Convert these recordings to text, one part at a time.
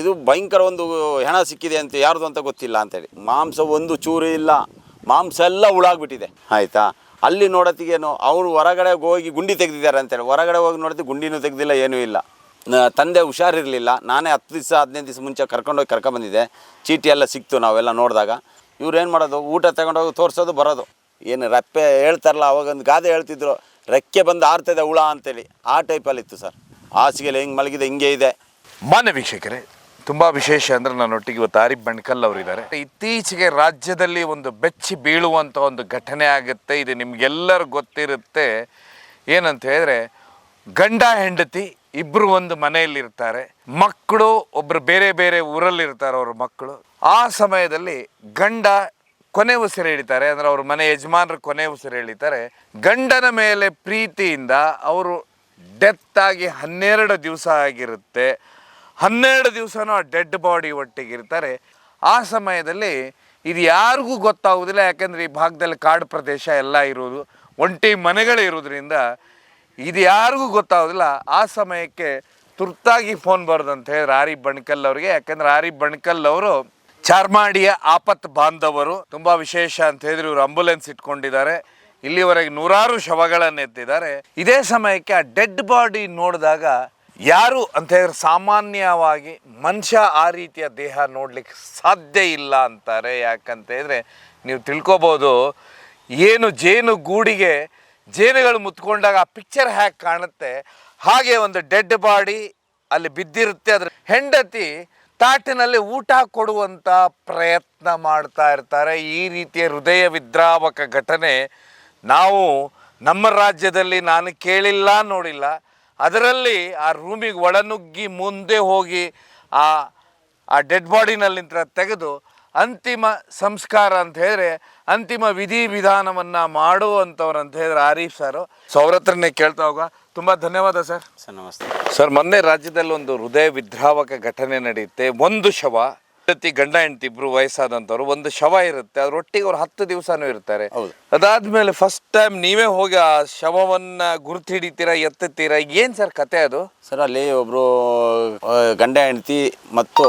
ಇದು ಭಯಂಕರ ಒಂದು ಹೆಣ ಸಿಕ್ಕಿದೆ ಅಂತ, ಯಾರ್ದು ಅಂತ ಗೊತ್ತಿಲ್ಲ ಅಂತೇಳಿ. ಮಾಂಸ ಒಂದು ಚೂರು ಇಲ್ಲ, ಮಾಂಸ ಎಲ್ಲ ಹುಳಾಗ್ಬಿಟ್ಟಿದೆ ಆಯಿತಾ. ಅಲ್ಲಿ ನೋಡೋತ್ತಿಗೇನು ಅವರು ಹೊರಗಡೆ ಹೋಗಿ ಗುಂಡಿ ತೆಗೆದಿದ್ದಾರೆ ಅಂತೇಳಿ, ಹೊರಗಡೆ ಹೋಗಿ ನೋಡೋತ್ತಿಗೆ ಗುಂಡಿನೂ ತೆಗೆದಿಲ್ಲ, ಏನೂ ಇಲ್ಲ. ತಂದೆ ಹುಷಾರಿರಲಿಲ್ಲ, ನಾನೇ 10 ದಿವಸ 15 ದಿವಸ ಮುಂಚೆ ಕರ್ಕೊಂಬಂದಿದ್ದೆ. ಚೀಟಿ ಎಲ್ಲ ಸಿಕ್ತು ನಾವೆಲ್ಲ ನೋಡಿದಾಗ. ಇವ್ರು ಏನು ಮಾಡೋದು, ಊಟ ತಗೊಂಡೋಗಿ ತೋರಿಸೋದು ಬರೋದು. ಏನು ರೆಪ್ಪೆ ಹೇಳ್ತಾರಲ್ಲ, ಅವಾಗೊಂದು ಗಾದೆ ಹೇಳ್ತಿದ್ರು, ರೆಕ್ಕೆ ಬಂದು ಆರ್ತದೆ ಹುಳ ಅಂತೇಳಿ, ಆ ಟೈಪಲ್ಲಿತ್ತು ಸರ್. ಹಾಸಿಗೆಲಿ ಹೆಂಗೆ ಮಲಗಿದೆ ಹಿಂಗೆ ಇದೆ. ಮಾನ್ಯ ವೀಕ್ಷಕರೇ, ತುಂಬ ವಿಶೇಷ ಅಂದರೆ ನನ್ನೊಟ್ಟಿಗೆ ಇವತ್ತು ಆರಿಫ್ ಬಣ್ಕಲ್ ಅವರಿದ್ದಾರೆ. ಇತ್ತೀಚೆಗೆ ರಾಜ್ಯದಲ್ಲಿ ಒಂದು ಬೆಚ್ಚಿ ಬೀಳುವಂಥ ಒಂದು ಘಟನೆ ಆಗುತ್ತೆ. ಇದು ನಿಮಗೆಲ್ಲರಿಗೂ ಗೊತ್ತಿರುತ್ತೆ. ಏನಂತ ಹೇಳಿದ್ರೆ, ಗಂಡ ಹೆಂಡತಿ ಇಬ್ಬರು ಒಂದು ಮನೆಯಲ್ಲಿರ್ತಾರೆ, ಮಕ್ಕಳು ಒಬ್ಬರು ಬೇರೆ ಬೇರೆ ಊರಲ್ಲಿರ್ತಾರೆ ಅವ್ರ ಮಕ್ಕಳು. ಆ ಸಮಯದಲ್ಲಿ ಗಂಡ ಕೊನೆ ಉಸಿರು ಎಳಿತಾರೆ, ಅಂದರೆ ಅವ್ರ ಮನೆ ಯಜಮಾನರು ಕೊನೆ ಉಸಿರು ಎಳಿತಾರೆ. ಗಂಡನ ಮೇಲೆ ಪ್ರೀತಿಯಿಂದ ಅವರು ಡೆತ್ ಆಗಿ 12 ದಿವಸ ಆಗಿರುತ್ತೆ. 12 ದಿವಸನೂ ಆ ಡೆಡ್ ಬಾಡಿ ಒಟ್ಟಿಗಿರ್ತಾರೆ. ಆ ಸಮಯದಲ್ಲಿ ಇದು ಯಾರಿಗೂ ಗೊತ್ತಾಗೋದಿಲ್ಲ, ಯಾಕೆಂದರೆ ಈ ಭಾಗದಲ್ಲಿ ಕಾಡು ಪ್ರದೇಶ ಎಲ್ಲ ಇರೋದು, ಒಂಟಿ ಮನೆಗಳೇ ಇರೋದ್ರಿಂದ ಇದು ಯಾರಿಗೂ ಗೊತ್ತಾಗೋದಿಲ್ಲ. ಆ ಸಮಯಕ್ಕೆ ತುರ್ತಾಗಿ ಫೋನ್ ಬರೋದಂತ ಹೇಳಿದ್ರೆ ಆರಿಫ್ ಬಣ್ಕಲ್ ಅವರಿಗೆ. ಯಾಕೆಂದರೆ ಆರಿಫ್ ಬಣ್ಕಲ್ ಅವರು ಚಾರ್ಮಾಡಿಯ ಆಪತ್ ಬಾಂಧವರು. ತುಂಬ ವಿಶೇಷ ಅಂತ ಹೇಳಿದ್ರೆ ಇವರು ಆಂಬುಲೆನ್ಸ್ ಇಟ್ಕೊಂಡಿದ್ದಾರೆ, ಇಲ್ಲಿವರೆಗೆ 100 ಶವಗಳನ್ನು ಎತ್ತಿದ್ದಾರೆ. ಇದೇ ಸಮಯಕ್ಕೆ ಆ ಡೆಡ್ ಬಾಡಿ ನೋಡಿದಾಗ ಯಾರು ಅಂತ ಹೇಳಿದ್ರೆ ಸಾಮಾನ್ಯವಾಗಿ ಮನುಷ್ಯ ಆ ರೀತಿಯ ದೇಹ ನೋಡ್ಲಿಕ್ಕೆ ಸಾಧ್ಯ ಇಲ್ಲ ಅಂತಾರೆ. ಯಾಕಂತ ಹೇಳಿದ್ರೆ ನೀವು ತಿಳ್ಕೊಬೋದು, ಏನು ಜೇನು ಗೂಡಿಗೆ ಜೇನುಗಳು ಮುತ್ಕೊಂಡಾಗ ಆ ಪಿಕ್ಚರ್ ಹೇಗೆ ಕಾಣುತ್ತೆ, ಹಾಗೆ ಒಂದು ಡೆಡ್ ಬಾಡಿ ಅಲ್ಲಿ ಬಿದ್ದಿರುತ್ತೆ. ಅದ್ರ ಹೆಂಡತಿ ತಾಟಿನಲ್ಲಿ ಊಟ ಕೊಡುವಂಥ ಪ್ರಯತ್ನ ಮಾಡ್ತಾ ಇರ್ತಾರೆ. ಈ ರೀತಿಯ ಹೃದಯ ವಿದ್ರಾವಕ ಘಟನೆ ನಾವು ನಮ್ಮ ರಾಜ್ಯದಲ್ಲಿ ನಾನು ಕೇಳಿಲ್ಲ, ನೋಡಿಲ್ಲ. ಅದರಲ್ಲಿ ಆ ರೂಮಿಗೆ ಒಳನುಗ್ಗಿ ಮುಂದೆ ಹೋಗಿ ಆ ಡೆಡ್ ಬಾಡಿನಲ್ಲಿಂದ ತೆಗೆದು ಅಂತಿಮ ಸಂಸ್ಕಾರ ಅಂತ ಹೇಳಿದ್ರೆ ಅಂತಿಮ ವಿಧಾನವನ್ನು ಮಾಡುವಂಥವ್ರು ಅಂತ ಹೇಳಿದ್ರೆ ಆರಿಫ್ ಸರ್. ಸೊ ಅವ್ರ ಹತ್ರನೇ ಕೇಳ್ತಾ ಹೋಗ. ತುಂಬ ಧನ್ಯವಾದ ಸರ್. ಸರ್ ನಮಸ್ತೆ ಸರ್. ಮೊನ್ನೆ ರಾಜ್ಯದಲ್ಲಿ ಒಂದು ಹೃದಯ ವಿದ್ರಾವಕ ಘಟನೆ ನಡೆಯುತ್ತೆ. ಒಂದು ಶವ, ಗಂಡ ಹೆಂಡತಿ ಇಬ್ರು ವಯಸ್ಸಾದಂಥವ್ರು, ಒಂದು ಶವ ಇರುತ್ತೆ, ಅದ್ರೊಟ್ಟಿಗೆ ಅವ್ರು 10 ದಿವಸನೂ ಇರ್ತಾರೆ. ಅದಾದ್ಮೇಲೆ ಫಸ್ಟ್ ಟೈಮ್ ನೀವೇ ಹೋಗಿ ಆ ಶವವನ್ನ ಗುರುತು ಹಿಡಿತೀರಾ, ಎತ್ತುತ್ತೀರಾ, ಏನ್ ಸರ್ ಕತೆ ಅದು? ಸರ್ ಅಲ್ಲಿ ಒಬ್ರು ಗಂಡ ಹೆಂಡತಿ ಮತ್ತು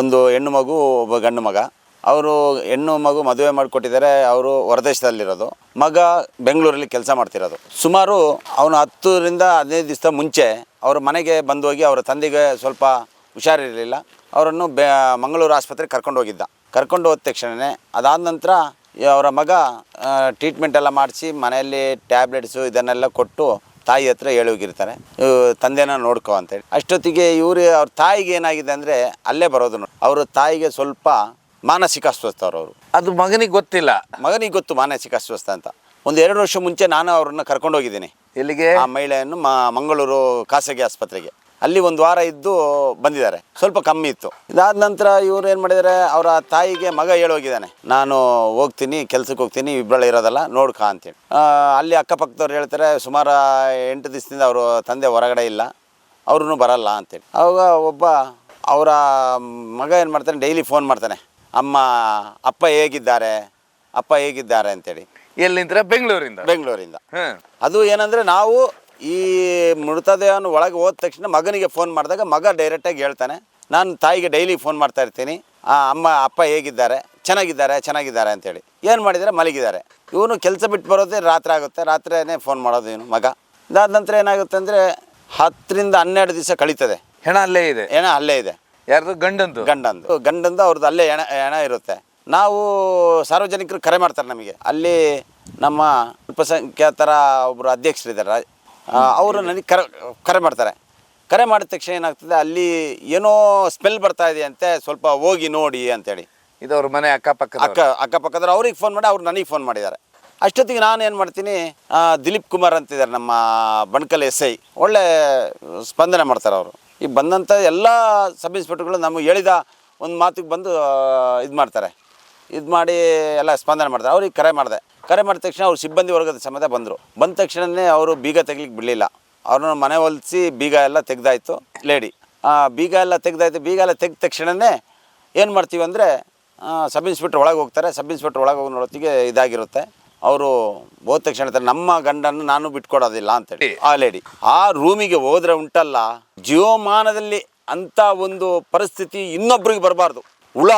ಒಂದು ಹೆಣ್ಣು ಮಗು, ಒಬ್ಬ ಗಂಡು ಮಗ. ಅವರು ಹೆಣ್ಣು ಮಗು ಮದುವೆ ಮಾಡಿಕೊಟ್ಟಿದ್ದಾರೆ. ಅವರು ಹೊರದೇಶದಲ್ಲಿರೋದು, ಮಗ ಬೆಂಗಳೂರಲ್ಲಿ ಕೆಲಸ ಮಾಡ್ತಿರೋದು. ಸುಮಾರು ಅವನು 10ರಿಂದ 15 ದಿವಸ ಮುಂಚೆ ಅವ್ರ ಮನೆಗೆ ಬಂದು ಹೋಗಿ ಅವರ ತಂದೆಗೆ ಸ್ವಲ್ಪ ಹುಷಾರಿರಲಿಲ್ಲ. ಅವರನ್ನು ಮಂಗಳೂರು ಆಸ್ಪತ್ರೆಗೆ ಕರ್ಕೊಂಡು ಹೋಗಿದ್ದ. ಕರ್ಕೊಂಡು ಹೋದ ತಕ್ಷಣವೇ ಅದಾದ ನಂತರ ಅವರ ಮಗ ಟ್ರೀಟ್ಮೆಂಟ್ ಎಲ್ಲ ಮಾಡಿಸಿ ಮನೆಯಲ್ಲಿ ಟ್ಯಾಬ್ಲೆಟ್ಸು ಇದನ್ನೆಲ್ಲ ಕೊಟ್ಟು ತಾಯಿ ಹತ್ರ ಹೇಳಿ ಹೋಗಿರ್ತಾರೆ, ತಂದೆನ ನೋಡ್ಕೊ ಅಂತೇಳಿ. ಅಷ್ಟೊತ್ತಿಗೆ ಅವ್ರ ತಾಯಿಗೆ ಏನಾಗಿದೆ ಅಂದರೆ ಅಲ್ಲೇ ಬರೋದು. ಅವ್ರ ತಾಯಿಗೆ ಸ್ವಲ್ಪ ಮಾನಸಿಕ ಅಸ್ವಸ್ಥ ಅವರು. ಅದು ಮಗನಿಗೆ ಗೊತ್ತಿಲ್ಲ. ಮಗನಿಗೆ ಗೊತ್ತು ಮಾನಸಿಕ ಅಸ್ವಸ್ಥ ಅಂತ. ಒಂದು 2 ವರ್ಷ ಮುಂಚೆ ನಾನು ಅವ್ರನ್ನ ಕರ್ಕೊಂಡು ಹೋಗಿದ್ದೀನಿ. ಎಲ್ಲಿಗೆ? ಆ ಮಹಿಳೆಯನ್ನು ಮಂಗಳೂರು ಖಾಸಗಿ ಆಸ್ಪತ್ರೆಗೆ. ಅಲ್ಲಿ 1 ವಾರ ಇದ್ದು ಬಂದಿದ್ದಾರೆ, ಸ್ವಲ್ಪ ಕಮ್ಮಿ ಇತ್ತು. ಇದಾದ ನಂತರ ಇವ್ರು ಏನು ಮಾಡಿದ್ದಾರೆ, ಅವರ ತಾಯಿಗೆ ಮಗ ಹೇಳೋಗಿದ್ದಾನೆ, ನಾನು ಹೋಗ್ತೀನಿ, ಕೆಲ್ಸಕ್ಕೆ ಹೋಗ್ತೀನಿ, ಇಬ್ಬರಳು ಇರೋದಲ್ಲ, ನೋಡ್ಕ ಅಂತೇಳಿ. ಅಲ್ಲಿ ಅಕ್ಕಪಕ್ಕದವ್ರು ಹೇಳ್ತಾರೆ, ಸುಮಾರು 8 ದಿವಸದಿಂದ ಅವರು ತಂದೆ ಹೊರಗಡೆ ಇಲ್ಲ, ಅವ್ರೂ ಬರಲ್ಲ ಅಂತೇಳಿ. ಆವಾಗ ಒಬ್ಬ ಅವರ ಮಗ ಏನು ಮಾಡ್ತಾನೆ, ಡೈಲಿ ಫೋನ್ ಮಾಡ್ತಾನೆ, ಅಪ್ಪ ಹೇಗಿದ್ದಾರೆ ಅಂತೇಳಿ. ಎಲ್ಲಿಂದ? ಬೆಂಗಳೂರಿಂದ. ಅದು ಏನಂದರೆ, ನಾವು ಈ ಮೃತದೇಹವನ್ನು ಒಳಗೆ ಹೋದ ತಕ್ಷಣ ಮಗನಿಗೆ ಫೋನ್ ಮಾಡಿದಾಗ ಮಗ ಡೈರೆಕ್ಟಾಗಿ ಹೇಳ್ತಾನೆ, ನಾನು ತಾಯಿಗೆ ಡೈಲಿ ಫೋನ್ ಮಾಡ್ತಾ ಇರ್ತೀನಿ, ಅಪ್ಪ ಹೇಗಿದ್ದಾರೆ, ಚೆನ್ನಾಗಿದ್ದಾರೆ ಅಂತೇಳಿ. ಏನು ಮಾಡಿದ್ದಾರೆ, ಮಲಗಿದ್ದಾರೆ. ಇವನು ಕೆಲಸ ಬಿಟ್ಟು ಬರೋದೇ ರಾತ್ರಿ ಆಗುತ್ತೆ, ರಾತ್ರಿಯೇ ಫೋನ್ ಮಾಡೋದು ಇವನು ಮಗ. ಇದಾದ ನಂತರ ಏನಾಗುತ್ತೆ ಅಂದರೆ 10ರಿಂದ 12 ದಿವಸ ಕಳೀತದೆ. ಹೆಣ ಅಲ್ಲೇ ಇದೆ. ಯಾರ್ದು? ಗಂಡಂದು ಅವ್ರದ್ದು ಅಲ್ಲೇ ಹೆಣ ಇರುತ್ತೆ. ನಾವು ಸಾರ್ವಜನಿಕರು ಕರೆ ಮಾಡ್ತಾರೆ ನಮಗೆ. ಅಲ್ಲಿ ನಮ್ಮ ಅಲ್ಪಸಂಖ್ಯಾತರ ಒಬ್ಬರು ಅಧ್ಯಕ್ಷರಿದ್ದಾರೆ, ಅವರು ನನಗೆ ಕರೆ ಮಾಡ್ತಾರೆ. ಕರೆ ಮಾಡಿದ ತಕ್ಷಣ ಏನಾಗ್ತದೆ, ಅಲ್ಲಿ ಏನೋ ಸ್ಮೆಲ್ ಬರ್ತಾ ಇದೆ ಅಂತೆ, ಸ್ವಲ್ಪ ಹೋಗಿ ನೋಡಿ ಅಂತೇಳಿ. ಇದು ಅವ್ರ ಮನೆ ಅಕ್ಕಪಕ್ಕದವ್ರು ಅವ್ರಿಗೆ ಫೋನ್ ಮಾಡಿ, ಅವ್ರು ನನಗೆ ಫೋನ್ ಮಾಡಿದ್ದಾರೆ. ಅಷ್ಟೊತ್ತಿಗೆ ನಾನು ಏನು ಮಾಡ್ತೀನಿ, ದಿಲೀಪ್ ಕುಮಾರ್ ಅಂತಿದ್ದಾರೆ ನಮ್ಮ ಬಣ್ಕಲ್ SI, ಒಳ್ಳೆ ಸ್ಪಂದನೆ ಮಾಡ್ತಾರೆ ಅವರು. ಈ ಬಂದಂಥ ಎಲ್ಲ ಸಬ್ ಇನ್ಸ್ಪೆಕ್ಟರ್ಗಳು ನಮಗೆ ಹೇಳಿದ ಒಂದು ಮಾತಿಗೆ ಬಂದು ಇದು ಮಾಡಿ ಎಲ್ಲ ಸ್ಪಂದನೆ ಮಾಡ್ತಾರೆ. ಅವ್ರಿಗೆ ಕರೆ ಮಾಡಿದ ತಕ್ಷಣ ಅವ್ರು ಸಿಬ್ಬಂದಿ ವರ್ಗದ ಸಮೇತ ಬಂದರು. ಬಂದ ತಕ್ಷಣವೇ ಅವರು ಬೀಗ ತೆಗಿಲಿಕ್ಕೆ ಬಿಡಲಿಲ್ಲ. ಅವ್ರನ್ನ ಮನೆ ಹೊಲಿಸಿ ಬೀಗ ಎಲ್ಲ ತೆಗ್ದಾಯಿತು. ಬೀಗ ಎಲ್ಲ ತೆಗೆದ ತಕ್ಷಣವೇ ಏನು ಮಾಡ್ತೀವಿ ಅಂದರೆ, ಸಬ್ ಇನ್ಸ್ಪೆಕ್ಟರ್ ಒಳಗೆ ಹೋಗ್ತಾರೆ. ಸಬ್ ಇನ್ಸ್ಪೆಕ್ಟರ್ ಒಳಗೆ ಹೋಗಿ ನೋಡೋತ್ತಿಗೆ ಇದಾಗಿರುತ್ತೆ. ಅವರು ಹೋದ ತಕ್ಷಣ ಹೇಳ್ತಾರೆ, ನಮ್ಮ ಗಂಡನ್ನು ನಾನು ಬಿಟ್ಕೊಡೋದಿಲ್ಲ ಅಂತೇಳಿ. ಆ ಲೇಡಿ ಆ ರೂಮಿಗೆ ಹೋದರೆ ಉಂಟಲ್ಲ, ಜೀವಮಾನದಲ್ಲಿ ಅಂಥ ಒಂದು ಪರಿಸ್ಥಿತಿ ಇನ್ನೊಬ್ರಿಗೆ ಬರಬಾರ್ದು. ಹುಳ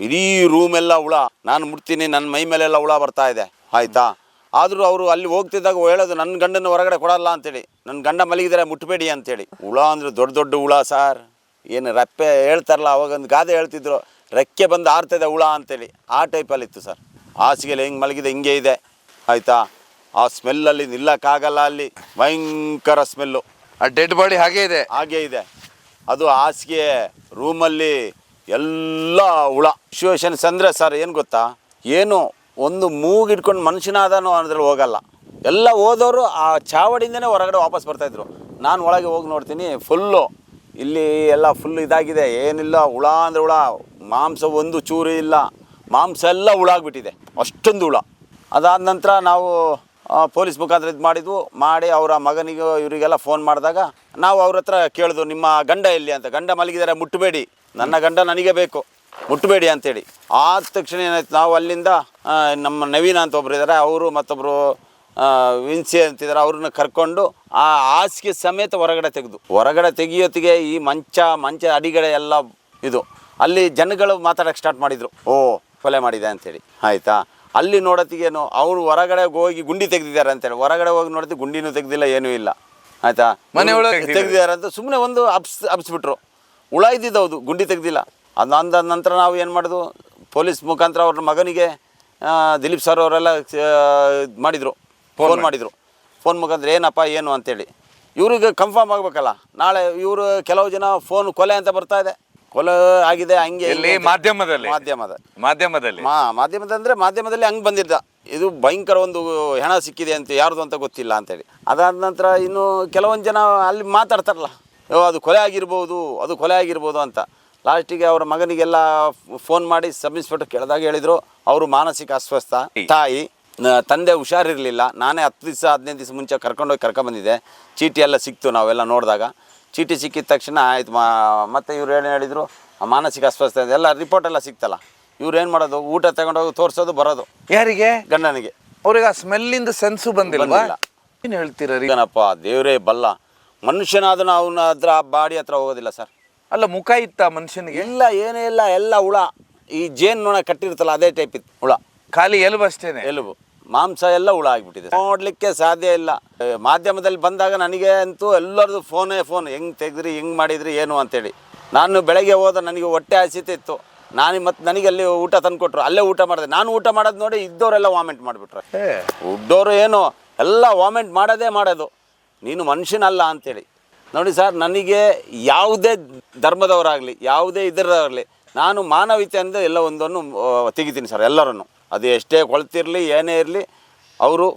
ಇಡೀ ರೂಮೆಲ್ಲ ಹುಳ, ನಾನು ಮುಟ್ತೀನಿ ನನ್ನ ಮೈ ಮೇಲೆಲ್ಲ ಹುಳ ಬರ್ತಾ ಇದೆ ಆಯಿತಾ. ಆದರೂ ಅವರು ಅಲ್ಲಿ ಹೋಗ್ತಿದ್ದಾಗ ಹೇಳೋದು ನನ್ನ ಗಂಡನ ಹೊರಗಡೆ ಕೊಡಲ್ಲ ಅಂತೇಳಿ, ನನ್ನ ಗಂಡ ಮಲಗಿದರೆ ಮುಟ್ಟಬೇಡಿ ಅಂತೇಳಿ. ಹುಳ ಅಂದರೆ ದೊಡ್ಡ ದೊಡ್ಡ ಹುಳ ಸರ್, ಏನು ರೆಪ್ಪೆ ಹೇಳ್ತಾರಲ್ಲ ಅವಾಗೊಂದು ಗಾದೆ ಹೇಳ್ತಿದ್ರು, ರೆಕ್ಕೆ ಬಂದು ಆರ್ತದೆ ಹುಳ ಅಂತೇಳಿ, ಆ ಟೈಪಲ್ಲಿತ್ತು ಸರ್. ಹಾಸಿಗೆಲಿ ಹೆಂಗೆ ಮಲಗಿದೆ ಹಿಂಗೆ ಇದೆ ಆಯಿತಾ. ಆ ಸ್ಮೆಲ್ಲಲ್ಲಿ ನಿಲ್ಲಕ್ಕಾಗಲ್ಲ, ಅಲ್ಲಿ ಭಯಂಕರ ಸ್ಮೆಲ್ಲು. ಆ ಡೆಡ್ ಬಾಡಿ ಹಾಗೇ ಇದೆ. ಹಾಗೇ ಇದೆ ಅದು. ಹಾಸಿಗೆ ರೂಮಲ್ಲಿ ಎಲ್ಲ ಹುಳ. ಸಿಚುವೇಶನ್ಸ್ ಅಂದರೆ ಸರ್ ಏನು ಗೊತ್ತಾ, ಏನು ಒಂದು ಮೂಗಿಡ್ಕೊಂಡು ಮನುಷ್ಯನಾದನೋ ಅನ್ನೋದ್ರಲ್ಲಿ ಹೋಗಲ್ಲ. ಎಲ್ಲ ಹೋದವರು ಆ ಚಾವಡಿಯಿಂದನೇ ಹೊರಗಡೆ ವಾಪಸ್ ಬರ್ತಾಯಿದ್ರು. ನಾನು ಒಳಗೆ ಹೋಗಿ ನೋಡ್ತೀನಿ, ಫುಲ್ಲು ಇಲ್ಲಿ ಎಲ್ಲ ಫುಲ್ ಇದಾಗಿದೆ, ಏನಿಲ್ಲ ಹುಳ ಅಂದರೆ ಹುಳ. ಮಾಂಸ ಒಂದು ಚೂರು ಇಲ್ಲ, ಮಾಂಸ ಎಲ್ಲ ಹುಳ ಆಗಿಬಿಟ್ಟಿದೆ, ಅಷ್ಟೊಂದು ಹುಳ. ಅದಾದ ನಂತರ ನಾವು ಪೊಲೀಸ್ ಮುಖಾಂತರ ಇದು ಮಾಡಿ ಅವರ ಮಗನಿಗೆ ಇವರಿಗೆಲ್ಲ ಫೋನ್ ಮಾಡಿದಾಗ ನಾವು ಅವ್ರ ಹತ್ರ ಕೇಳಿದ್ವು, ನಿಮ್ಮ ಗಂಡ ಎಲ್ಲಿ ಅಂತ. ಗಂಡ ಮಲಗಿದ್ದಾರೆ, ಮುಟ್ಟಬೇಡಿ, ನನ್ನ ಗಂಡ ನನಗೆ ಬೇಕು, ಮುಟ್ಟಬೇಡಿ ಅಂತೇಳಿ. ಆದ ತಕ್ಷಣ ಏನಾಯ್ತು, ನಾವು ಅಲ್ಲಿಂದ ನಮ್ಮ ನವೀನ ಅಂತ ಒಬ್ರು ಇದ್ದಾರೆ, ಅವರು ಮತ್ತೊಬ್ಬರು ವಿನ್ಸಿ ಅಂತಿದ್ದಾರೆ, ಅವ್ರನ್ನ ಕರ್ಕೊಂಡು ಆ ಹಾಸಿಗೆ ಸಮೇತ ಹೊರಗಡೆ ತೆಗಿಯೋತ್ತಿಗೆ ಈ ಮಂಚ ಅಡಿಗಡೆ ಎಲ್ಲ ಇದು. ಅಲ್ಲಿ ಜನಗಳು ಮಾತಾಡೋಕ್ಕೆ ಸ್ಟಾರ್ಟ್ ಮಾಡಿದರು, ಓ ಕೊಲೆ ಮಾಡಿದೆ ಅಂತೇಳಿ ಆಯಿತಾ. ಅಲ್ಲಿ ನೋಡೋತ್ತಿಗೇನು ಅವರು ಹೊರಗಡೆ ಹೋಗಿ ಗುಂಡಿ ತೆಗೆದಿದ್ದಾರೆ ಅಂತೇಳಿ, ಹೊರಗಡೆ ಹೋಗಿ ನೋಡ್ತೀವಿ ಗುಂಡಿನೂ ತೆಗೆದಿಲ್ಲ, ಏನೂ ಇಲ್ಲ ಆಯಿತಾ. ಮನೆ ಒಳಗೆ ತೆಗೆದಿದ್ದಾರೆ ಅಂತ ಸುಮ್ಮನೆ ಒಂದು ಹಬ್ಸ್ಬಿಟ್ರು. ಹುಳ ಇದ್ದಿದ್ದೌದು, ಗುಂಡಿ ತೆಗೆದಿಲ್ಲ. ಅದಾದ ನಂತರ ನಾವು ಏನು ಮಾಡೋದು, ಪೊಲೀಸ್ ಮುಖಾಂತರ ಅವ್ರ ಮಗನಿಗೆ ದಿಲೀಪ್ ಸರ್ ಅವರೆಲ್ಲ ಮಾಡಿದರು, ಫೋನ್ ಮಾಡಿದರು. ಫೋನ್ ಮುಖಾಂತರ ಏನಪ್ಪ ಏನು ಅಂತೇಳಿ ಇವ್ರಿಗೆ ಕನ್ಫರ್ಮ್ ಆಗಬೇಕಲ್ಲ. ನಾಳೆ ಇವರು ಕೆಲವು ಜನ ಫೋನ್ ಕೊಲೆ ಅಂತ ಬರ್ತಾ ಇದೆ, ಕೊಲೆ ಆಗಿದೆ ಹಂಗೆ. ಮಾಧ್ಯಮದಲ್ಲಿ ಹಂಗೆ ಬಂದಿದ್ದ. ಇದು ಭಯಂಕರ ಒಂದು ಹೆಣ ಸಿಕ್ಕಿದೆ ಅಂತ, ಯಾರ್ದು ಅಂತ ಗೊತ್ತಿಲ್ಲ ಅಂತೇಳಿ. ಅದಾದ ನಂತರ ಇನ್ನು ಕೆಲವೊಂದು ಜನ ಅಲ್ಲಿ ಮಾತಾಡ್ತಾರಲ್ಲ, ಅದು ಕೊಲೆ ಆಗಿರ್ಬೋದು ಅಂತ. ಲಾಸ್ಟಿಗೆ ಅವರ ಮಗನಿಗೆಲ್ಲ ಫೋನ್ ಮಾಡಿ ಸಬ್ ಇನ್ಸ್ಪೆಕ್ಟರ್ ಕೇಳಿದಾಗ ಹೇಳಿದರು, ಅವರು ಮಾನಸಿಕ ಅಸ್ವಸ್ಥ, ತಾಯಿ ತಂದೆ ಹುಷಾರಿರಲಿಲ್ಲ. ನಾನೇ 10 ದಿವಸ 15 ದಿವಸ ಮುಂಚೆ ಕರ್ಕೊಂಬಂದಿದ್ದೆ. ಚೀಟಿ ಎಲ್ಲ ಸಿಕ್ತು, ನಾವೆಲ್ಲ ನೋಡಿದಾಗ ಚೀಟಿ ಸಿಕ್ಕಿದ ತಕ್ಷಣ ಆಯ್ತು. ಮತ್ತೆ ಇವ್ರು ಹೇಳಿದರು ಮಾನಸಿಕ ಅಸ್ವಸ್ಥ ಎಲ್ಲ ರಿಪೋರ್ಟೆಲ್ಲ ಸಿಕ್ತಲ್ಲ. ಇವ್ರು ಏನು ಮಾಡೋದು, ಊಟ ತಗೊಂಡೋಗಿ ತೋರಿಸೋದು ಬರೋದು. ಯಾರಿಗೆ? ಗಂಡನಿಗೆ. ಅವ್ರಿಗೆ ಆ ಸ್ಮೆಲ್ಲಿಂದ ಸೆನ್ಸು ಬಂದಿಲ್ಲ. ಏನು ಹೇಳ್ತೀರ? ಏನಪ್ಪ ದೇವರೇ ಬಲ್ಲ, ಮನುಷ್ಯನಾದನು ಅವನ ಹತ್ರ ಬಾಡಿ ಹತ್ರ ಹೋಗೋದಿಲ್ಲ ಸರ್. ಅಲ್ಲ, ಮುಖ ಇತ್ತ ಮನುಷ್ಯನಿಗೆ? ಇಲ್ಲ, ಏನೇ ಇಲ್ಲ, ಎಲ್ಲ ಹುಳ. ಈ ಜೇನು ನೊಣ ಕಟ್ಟಿರ್ತಲ್ಲ ಅದೇ ಟೈಪ್ ಇತ್ತು ಹುಳ, ಖಾಲಿ ಎಲುಬು ಅಷ್ಟೇನೆ. ಎಲುಬು, ಮಾಂಸ ಎಲ್ಲ ಹುಳ ಆಗಿಬಿಟ್ಟಿದೆ, ನೋಡಲಿಕ್ಕೆ ಸಾಧ್ಯ ಇಲ್ಲ. ಮಾಧ್ಯಮದಲ್ಲಿ ಬಂದಾಗ ನನಗೆ ಅಂತೂ ಎಲ್ಲರದು ಫೋನ್ ಹೆಂಗೆ ತೆಗೆದ್ರಿ, ಹೆಂಗೆ ಮಾಡಿದ್ರಿ ಏನು ಅಂತೇಳಿ. ನಾನು ಬೆಳಗ್ಗೆ ಹೋದ, ನನಗೆ ಹೊಟ್ಟೆ ಹಸಿತಿತ್ತು. ನನಗೆ ಅಲ್ಲಿ ಊಟ ತಂದು ಕೊಟ್ಟರು, ಅಲ್ಲೇ ಊಟ ಮಾಡಿದೆ. ನಾನು ಊಟ ಮಾಡೋದು ನೋಡಿ ಇದ್ದವರೆಲ್ಲ ವಾಮೆಂಟ್ ಮಾಡಿಬಿಟ್ರೆ. ಉಡ್ಡೋರು ಏನು ಎಲ್ಲ ವಾಮೆಂಟ್ ಮಾಡೋದು, ನೀನು ಮನುಷ್ಯನಲ್ಲ ಅಂತೇಳಿ. ನೋಡಿ ಸರ್, ನನಗೆ ಯಾವುದೇ ಧರ್ಮದವರಾಗಲಿ, ಯಾವುದೇ ಇದರದಾಗಲಿ, ನಾನು ಮಾನವೀಯತೆಯಿಂದ ಎಲ್ಲ ಒಂದನ್ನು ತೆಗಿತೀನಿ ಸರ್, ಎಲ್ಲರನ್ನು. ಅದು ಎಷ್ಟೇ ಕೊಳ್ತಿರಲಿ, ಏನೇ ಇರಲಿ, ಅವರು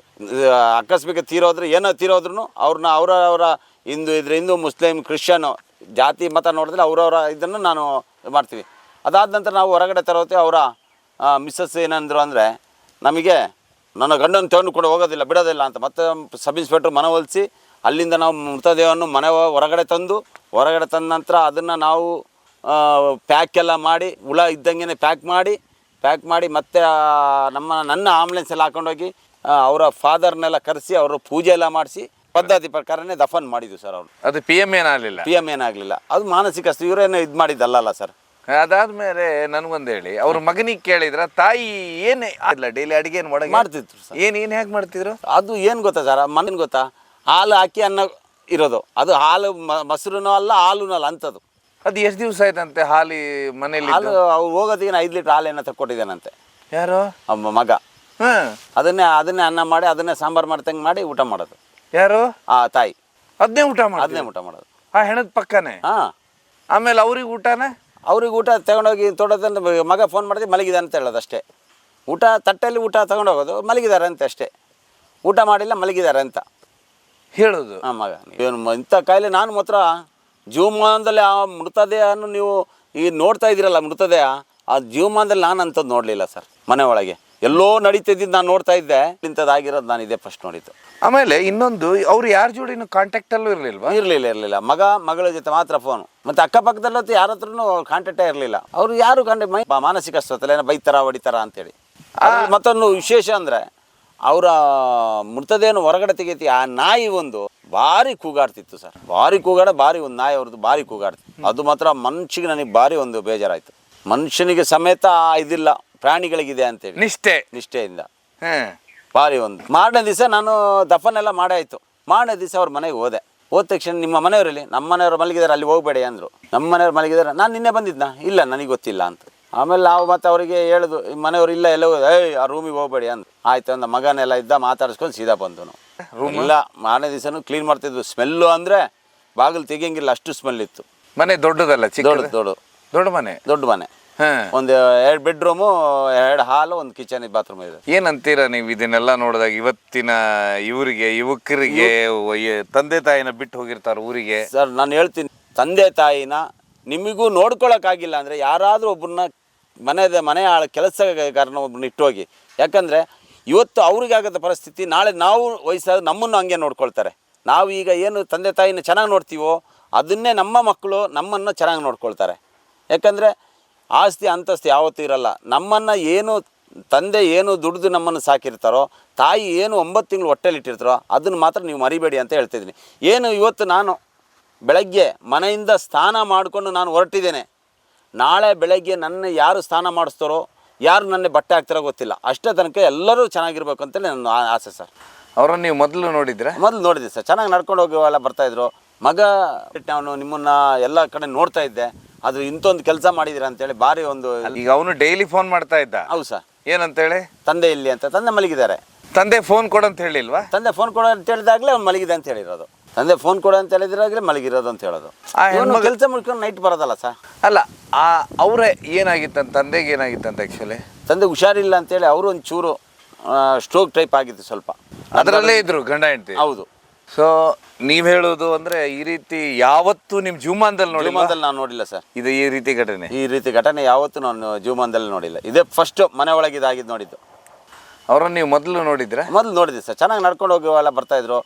ಆಕಸ್ಮಿಕ ತೀರೋದ್ರೂ ಅವ್ರನ್ನ ಅವರ ಹಿಂದೂ ಮುಸ್ಲಿಮ್ ಕ್ರಿಶ್ಚಿಯನು ಜಾತಿ ಮತ ನೋಡಿದ್ರೆ ಅವರವರ ಇದನ್ನು ನಾನು ಮಾಡ್ತೀವಿ. ಅದಾದ ನಂತರ ನಾವು ಹೊರಗಡೆ ತರೋತೆ ಅವರ ಮಿಸ್ಸಸ್ ಏನಂದರು ಅಂದರೆ, ನಮಗೆ ನನ್ನ ಗಂಡನ ತಗೊಂಡು ಹೋಗೋದಿಲ್ಲ, ಬಿಡೋದಿಲ್ಲ ಅಂತ. ಮತ್ತು ಸಬ್ ಇನ್ಸ್ಪೆಕ್ಟ್ರ್ ಮನವೊಲಿಸಿ ಅಲ್ಲಿಂದ ನಾವು ಮೃತದೇಹವನ್ನು ಹೊರಗಡೆ ತಂದು ನಂತರ ಅದನ್ನು ನಾವು ಪ್ಯಾಕೆಲ್ಲ ಮಾಡಿ, ಹುಳ ಇದ್ದಂಗೆ ಪ್ಯಾಕ್ ಮಾಡಿ ಮತ್ತೆ ನನ್ನ ಆಂಬುಲೆನ್ಸಲ್ಲಿ ಹಾಕೊಂಡೋಗಿ ಅವರ ಫಾದರ್ನೆಲ್ಲ ಕರೆಸಿ ಅವರು ಪೂಜೆ ಎಲ್ಲ ಮಾಡಿಸಿ ಪದ್ಧತಿ ಪ್ರಕಾರನೇ ದಫನ್ ಮಾಡಿದ್ವಿ ಸರ್. ಅವರು ಅದು PM ಏನಾಗಲಿಲ್ಲ. ಅದು ಮಾನಸಿಕ ಇವರೇನು ಇದು ಮಾಡಿದ್ದಲ್ಲ ಸರ್. ಅದಾದ್ಮೇಲೆ ನನಗೊಂದು ಹೇಳಿ, ಅವ್ರ ಮಗನಿಗೆ ಕೇಳಿದ್ರ ತಾಯಿ ಏನೇ ಇಲ್ಲ ಡೈಲಿ ಅಡುಗೆ ಮಾಡ್ತಿದ್ರು ಸರ್. ಏನು ಹೇಗೆ ಮಾಡ್ತಿದ್ರು? ಅದು ಏನು ಗೊತ್ತಾ ಸರ್, ಮನೇನು ಗೊತ್ತಾ, ಹಾಲು ಹಾಕಿ ಅನ್ನ ಇರೋದು. ಅದು ಹಾಲು ಮೊಸರುನೂ ಅಲ್ಲ, ಹಾಲೂ ಅಲ್ಲ ಅಂಥದ್ದು. ಅದು ಎಷ್ಟು ದಿವಸ ಆಯ್ತಂತೆ ಹಾಲಿ ಮನೇಲಿ? ಹಾಲು ಅವ್ರು ಹೋಗೋದಿಗೆ 5 ಲೀಟ್ರ್ ಹಾಲೇನ ತಕ್ಕೊಟ್ಟಿದ್ದಾನಂತೆ. ಯಾರು? ಮಗ. ಅದನ್ನೇ ಅನ್ನ ಮಾಡಿ ಅದನ್ನೇ ಸಾಂಬಾರು ಮಾಡ್ತಂಗೆ ಮಾಡಿ ಊಟ ಮಾಡೋದು. ಯಾರು? ಆ ತಾಯಿ. ಅದನ್ನೇ ಊಟ ಮಾಡೋದು ಆ ಹೆಣದ ಪಕ್ಕನೇ. ಆಮೇಲೆ ಅವ್ರಿಗೆ ಊಟನ? ಅವ್ರಿಗೆ ಊಟ ತಗೊಂಡೋಗಿ ತೋಟದ ಮಗ ಫೋನ್ ಮಾಡಿದ್ರೆ ಮಲಗಿದೆ ಅಂತ ಹೇಳೋದು ಅಷ್ಟೇ. ಊಟ ತಟ್ಟೆಯಲ್ಲಿ ಊಟ ತಗೊಂಡೋಗೋದು, ಮಲಗಿದ್ದಾರೆ ಅಂತ ಅಷ್ಟೇ. ಊಟ ಮಾಡಿಲ್ಲ, ಮಲಗಿದ್ದಾರೆ ಅಂತ ಹೇಳೋದು. ಮಗ ಏನು ಇಂಥ ಕಾಯಿಲೆ. ನಾನು ಮಾತ್ರ ಜೀವಮಾನದಲ್ಲಿ ಆ ಮೃತದೇಹವನ್ನು ನೀವು ಈಗ ನೋಡ್ತಾ ಇದ್ದೀರಲ್ಲ, ಮೃತದೇಹ ಆ ಜೀವಮಾನದಲ್ಲಿ ನಾನು ಅಂಥದ್ದು ನೋಡಲಿಲ್ಲ ಸರ್. ಮನೆ ಒಳಗೆ ಎಲ್ಲೋ ನಡೀತಿದ್ದು ನಾನು ನೋಡ್ತಾ ಇದ್ದೆ, ಇಂಥದ್ದಾಗಿರೋದು ನಾನು ಇದೇ ಫಸ್ಟ್ ನೋಡಿದ್ದು. ಆಮೇಲೆ ಇನ್ನೊಂದು, ಅವ್ರು ಯಾರ ಜೋಡಿನೂ ಕಾಂಟ್ಯಾಕ್ಟಲ್ಲೂ ಇರಲಿಲ್ಲ. ಮಗಳ ಜೊತೆ ಮಾತ್ರ ಫೋನು. ಮತ್ತು ಅಕ್ಕಪಕ್ಕದಲ್ಲಂತೂ ಯಾರ ಹತ್ರನೂ ಕಾಂಟ್ಯಾಕ್ಟೇ ಇರಲಿಲ್ಲ. ಅವರು ಯಾರು ಮಾನಸಿಕ ಅಸ್ವಸ್ಥಲ್ಲ, ಏನೋ ಬೈತಾರ ಹೊಡಿತಾರ ಅಂತೇಳಿ. ಮತ್ತೊಂದು ವಿಶೇಷ ಅಂದರೆ, ಅವರ ಮೃತದೇಹನ ಹೊರಗಡೆ ತೆಗೀತಿ ಆ ನಾಯಿ ಒಂದು ಭಾರಿ ಕೂಗಾಡ್ತಿತ್ತು ಸರ್. ಭಾರಿ ಒಂದು ನಾಯಿ ಅವ್ರದ್ದು ಭಾರಿ ಕೂಗಾಡ್ತಿತ್ತು. ಅದು ಮಾತ್ರ ಮನುಷ್ಯಗೆ ನನಗೆ ಭಾರಿ ಒಂದು ಬೇಜಾರಾಯಿತು. ಮನುಷ್ಯನಿಗೆ ಸಮೇತ ಇದಿಲ್ಲ, ಪ್ರಾಣಿಗಳಿಗಿದೆ ಅಂತೇಳಿ ನಿಷ್ಠೆಯಿಂದ ಭಾರಿ ಒಂದು. ಮಾರನೇ ದಿವಸ ನಾನು ದಫನೆಲ್ಲ ಮಾಡಾಯಿತು. ಮಾರನೇ ದಿವಸ ಅವ್ರ ಮನೆಗೆ ಹೋದ ತಕ್ಷಣ ನಿಮ್ಮ ಮನೆಯವರಲ್ಲಿ, ನಮ್ಮ ಮನೆಯವ್ರು ಮಲಗಿದ್ದಾರೆ ಅಲ್ಲಿ ಹೋಗಬೇಡಿ ಅಂದರು. ನಮ್ಮ ಮನೆಯವ್ರು ಮಲಗಿದ್ದಾರೆ. ನಾನು ನಿನ್ನೆ ಬಂದಿದ್ನಾ? ಇಲ್ಲ ನನಗೆ ಗೊತ್ತಿಲ್ಲ ಅಂತ. ಆಮೇಲೆ ನಾವು ಮತ್ತೆ ಅವರಿಗೆ ಹೇಳುದು, ಮನೆಯವರು ಇಲ್ಲ ಎಲ್ಲ ಆ ರೂಮಿಗೆ ಹೋಗಬೇಡಿ ಅಂದ್ರು. ಆಯ್ತು ಅಂದ. ಮಗನೆಲ್ಲ ಇದ್ದ ಮಾತಾಡಿಸ್ಕೊಂಡು ಸೀದಾ ಬಂದು ನಾವು ಇಲ್ಲ. ಮಾರನೇ ದಿವಸನೂ ಕ್ಲೀನ್ ಮಾಡ್ತಿದ್ವು. ಸ್ಮೆಲ್ಲು ಅಂದರೆ ಬಾಗಿಲು ತೆಗಿಯಂಗಿಲ್ಲ, ಅಷ್ಟು ಸ್ಮೆಲ್ ಇತ್ತು. ಮನೆ ದೊಡ್ಡದಲ್ಲ? ದೊಡ್ಡ ಮನೆ. ಒಂದು 2 ಬೆಡ್ರೂಮು, 2 ಹಾಲು, 1 ಕಿಚನ್, ಬಾತ್ರೂಮ್ ಇದೆ. ಏನಂತೀರಾ ನೀವು ಇದನ್ನೆಲ್ಲ ನೋಡಿದಾಗ? ಇವತ್ತಿನ ಯುವಕರಿಗೆ ತಂದೆ ತಾಯಿನ ಬಿಟ್ಟು ಹೋಗಿರ್ತಾರೆ ಊರಿಗೆ. ಸರ್ ನಾನು ಹೇಳ್ತೀನಿ, ತಂದೆ ತಾಯಿನ ನಿಮಗೂ ನೋಡ್ಕೊಳಕ್ಕಾಗಿಲ್ಲ ಅಂದರೆ ಯಾರಾದರೂ ಒಬ್ಬರನ್ನ ಮನೆ ಆಳ ಕೆಲಸಗಾರನ ಒಬ್ಬರನ್ನ ಇಟ್ಟೋಗಿ. ಯಾಕಂದರೆ ಇವತ್ತು ಅವ್ರಿಗೆ ಆಗದ ಪರಿಸ್ಥಿತಿ ನಾಳೆ ನಾವು ವಯಸ್ಸಾದ ನಮ್ಮನ್ನು ಹಂಗೆ ನೋಡ್ಕೊಳ್ತಾರೆ. ನಾವು ಈಗ ಏನು ತಂದೆ ತಾಯಿನ ಚೆನ್ನಾಗಿ ನೋಡ್ತೀವೋ ಅದನ್ನೇ ನಮ್ಮ ಮಕ್ಕಳು ನಮ್ಮನ್ನು ಚೆನ್ನಾಗಿ ನೋಡ್ಕೊಳ್ತಾರೆ. ಯಾಕಂದರೆ ಆಸ್ತಿ ಅಂತಸ್ತು ಯಾವತ್ತೂ ಇರಲ್ಲ. ನಮ್ಮನ್ನು ಏನು ತಂದೆ ಏನು ದುಡಿದು ನಮ್ಮನ್ನು ಸಾಕಿರ್ತಾರೋ, ತಾಯಿ ಏನು 9 ತಿಂಗಳು ಹೊಟ್ಟೆಲಿಟ್ಟಿರ್ತಾರೋ ಅದನ್ನು ಮಾತ್ರ ನೀವು ಮರಿಬೇಡಿ ಅಂತ ಹೇಳ್ತಿದ್ದೀನಿ. ಏನು ಇವತ್ತು ನಾನು ಬೆಳಗ್ಗೆ ಮನೆಯಿಂದ ಸ್ನಾನ ಮಾಡಿಕೊಂಡು ನಾನು ಹೊರಟಿದ್ದೇನೆ. ನಾಳೆ ಬೆಳಗ್ಗೆ ನನ್ನ ಯಾರು ಸ್ನಾನ ಮಾಡಿಸ್ತಾರೋ, ಯಾರು ನನ್ನ ಬಟ್ಟೆ ಹಾಕ್ತಾರೋ ಗೊತ್ತಿಲ್ಲ. ಅಷ್ಟೇ ತನಕ ಎಲ್ಲರೂ ಚೆನ್ನಾಗಿರ್ಬೇಕು ಅಂತಲೇ ನನ್ನ ಆಸೆ ಸರ್. ಅವ್ರನ್ನ ನೀವು ಮೊದಲು ನೋಡಿದ್ರೆ? ಮೊದಲು ನೋಡಿದ್ದೆ ಸರ್. ಚೆನ್ನಾಗಿ ನಡ್ಕೊಂಡು ಹೋಗುವೆಲ್ಲ ಬರ್ತಾಯಿದ್ರು. ಮಗ ನಾನು ನಿಮ್ಮನ್ನು ಎಲ್ಲ ಕಡೆ ನೋಡ್ತಾ ಇದ್ದೆ, ಅದು ಇಂಥೊಂದು ಕೆಲಸ ಮಾಡಿದಿರ ಅಂತೇಳಿ ಭಾರಿ ಒಂದು. ಈಗ ಅವನು ಡೈಲಿ ಫೋನ್ ಮಾಡ್ತಾ ಇದ್ದ? ಹೌದು ಸರ್. ಏನಂತೇಳಿ? ತಂದೆ ಇಲ್ಲಿ ಅಂತ. ತಂದೆ ಮಲಗಿದ್ದಾರೆ. ತಂದೆ ಫೋನ್ ಕೊಡಂತ ಹೇಳಿಲ್ವಾ? ತಂದೆ ಫೋನ್ ಕೊಡ ಅಂತ ಹೇಳಿದಾಗಲೇ ಅವ್ನು ಮಲಗಿದೆ ಅಂತ ಹೇಳಿರೋದು. ತಂದೆ ಫೋನ್ ಕೊಡ ಅಂತ ಹೇಳಿದ್ರಾಗಲೇ ಮಲಗಿರೋದು ಅಂತ ಹೇಳೋದು. ಕೆಲಸ ಮುಗಿಸ್ಕೊಂಡು ನೈಟ್ ಬರೋದಲ್ಲ ಸರ್. ಅಲ್ಲ, ಅವರೇ ಏನಾಗಿತ್ತಂತ, ತಂದೆಗೆ ಏನಾಗಿತ್ತಂತ? ಆ್ಯಕ್ಚುಲಿ ತಂದೆ ಹುಷಾರಿಲ್ಲ ಅಂತೇಳಿ ಅವರು ಒಂಚೂರು ಸ್ಟ್ರೋಕ್ ಟೈಪ್ ಆಗಿತ್ತು ಸ್ವಲ್ಪ. ಅದರಲ್ಲೇ ಇದ್ರು ಗಂಡ ಹೆಂಡತಿ? ಹೌದು. ಸೊ ನೀವ್ ಹೇಳೋದು ಅಂದ್ರೆ ಈ ರೀತಿ ಯಾವತ್ತೂ ನಿಮ್ಮ ಜೀವಮಾನದಲ್ಲಿ ನಾನು ನೋಡಿಲ್ಲ ಸರ್. ಇದು ಈ ರೀತಿ ಘಟನೆ ಯಾವತ್ತೂ ನಾನು ಜೀವಮಾನದಲ್ಲಿ ನೋಡಿಲ್ಲ. ಇದೇ ಫಸ್ಟ್ ಮನೆ ಒಳಗೆ ಇದಾಗಿದ್ದು ನೋಡಿದ್ದು. ಅವ್ರನ್ನ ನೀವು ಮೊದಲು ನೋಡಿದ್ರೆ? ಮೊದಲು ನೋಡಿದ್ದೆ ಸರ್. ಚೆನ್ನಾಗಿ ನಡ್ಕೊಂಡು ಹೋಗುವೆಲ್ಲ ಬರ್ತಾಯಿದ್ರು.